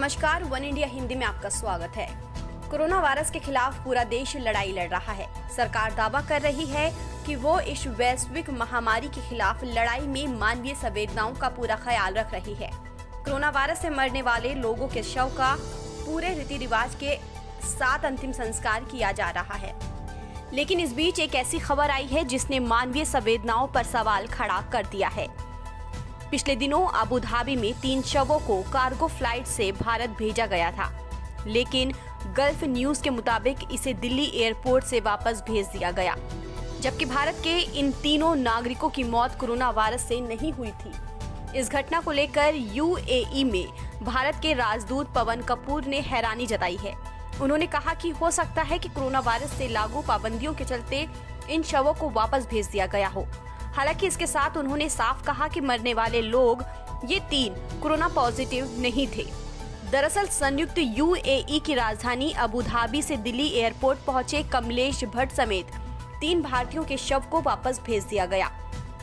नमस्कार, one India Hindi में आपका स्वागत है। कोरोना वायरस के खिलाफ पूरा देश लड़ाई लड़ रहा है। सरकार दावा कर रही है कि वो इस वैश्विक महामारी के खिलाफ लड़ाई में मानवीय संवेदनाओं का पूरा ख्याल रख रही है। कोरोना वायरस से मरने वाले लोगों के शव का पूरे रीति रिवाज के साथ अंतिम संस्कार किया जा रहा है। लेकिन इस बीच एक ऐसी खबर आई है जिसने मानवीय संवेदनाओं पर सवाल खड़ा कर दिया है। पिछले दिनों अबू धाबी में 3 शवों को कार्गो फ्लाइट से भारत भेजा गया था, लेकिन गल्फ न्यूज के मुताबिक इसे दिल्ली एयरपोर्ट से वापस भेज दिया गया, जबकि भारत के इन तीनों नागरिकों की मौत कोरोना वायरस से नहीं हुई थी। इस घटना को लेकर यूएई में भारत के राजदूत पवन कपूर ने हैरानी जताई है। उन्होंने कहा कि हो सकता है कि कोरोना वायरस से लागू पाबंदियों के चलते इन शवों को वापस भेज दिया गया हो। हालांकि इसके साथ उन्होंने साफ कहा कि मरने वाले लोग ये 3 कोरोना पॉजिटिव नहीं थे। दरअसल संयुक्त यूएई की राजधानी अबू धाबी से दिल्ली एयरपोर्ट पहुंचे कमलेश भट्ट समेत 3 भारतीयों के शव को वापस भेज दिया गया।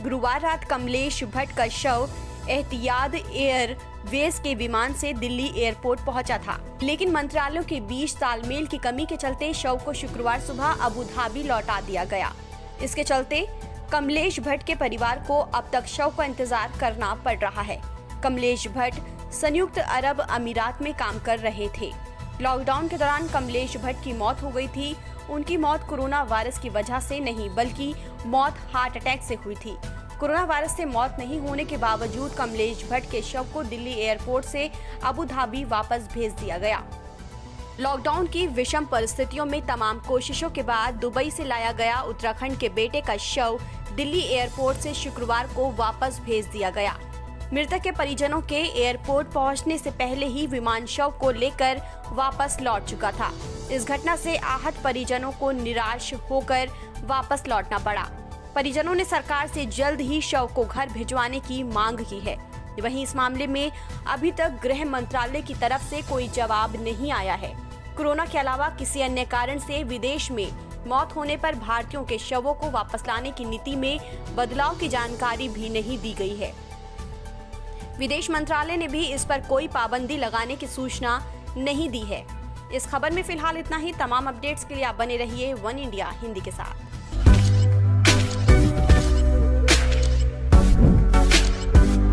गुरुवार रात कमलेश भट्ट का शव एहतियाद एयरवेज के विमान से दिल्ली एयरपोर्ट पहुंचा था, लेकिन मंत्रालयों के बीच तालमेल की कमी के चलते शव को शुक्रवार सुबह अबू धाबी लौटा दिया गया। इसके चलते कमलेश भट्ट के परिवार को अब तक शव का इंतजार करना पड़ रहा है। कमलेश भट्ट संयुक्त अरब अमीरात में काम कर रहे थे। लॉकडाउन के दौरान कमलेश भट्ट की मौत हो गई थी। उनकी मौत कोरोना वायरस की वजह से नहीं, बल्कि मौत हार्ट अटैक से हुई थी। कोरोना वायरस से मौत नहीं होने के बावजूद कमलेश भट्ट के शव को दिल्ली एयरपोर्ट से अबू धाबी वापस भेज दिया गया। लॉकडाउन की विषम परिस्थितियों में तमाम कोशिशों के बाद दुबई से लाया गया उत्तराखंड के बेटे का शव दिल्ली एयरपोर्ट से शुक्रवार को वापस भेज दिया गया। मृतक के परिजनों के एयरपोर्ट पहुंचने से पहले ही विमान शव को लेकर वापस लौट चुका था। इस घटना से आहत परिजनों को निराश होकर वापस लौटना पड़ा। परिजनों ने सरकार से जल्द ही शव को घर भिजवाने की मांग की है। वहीं इस मामले में अभी तक गृह मंत्रालय की तरफ से कोई जवाब नहीं आया है। कोरोना के अलावा किसी अन्य कारण से विदेश में मौत होने पर भारतीयों के शवों को वापस लाने की नीति में बदलाव की जानकारी भी नहीं दी गई है। विदेश मंत्रालय ने भी इस पर कोई पाबंदी लगाने की सूचना नहीं दी है। इस खबर में फिलहाल इतना ही। तमाम अपडेट्स के लिए आप बने रहिए वन इंडिया हिंदी के साथ।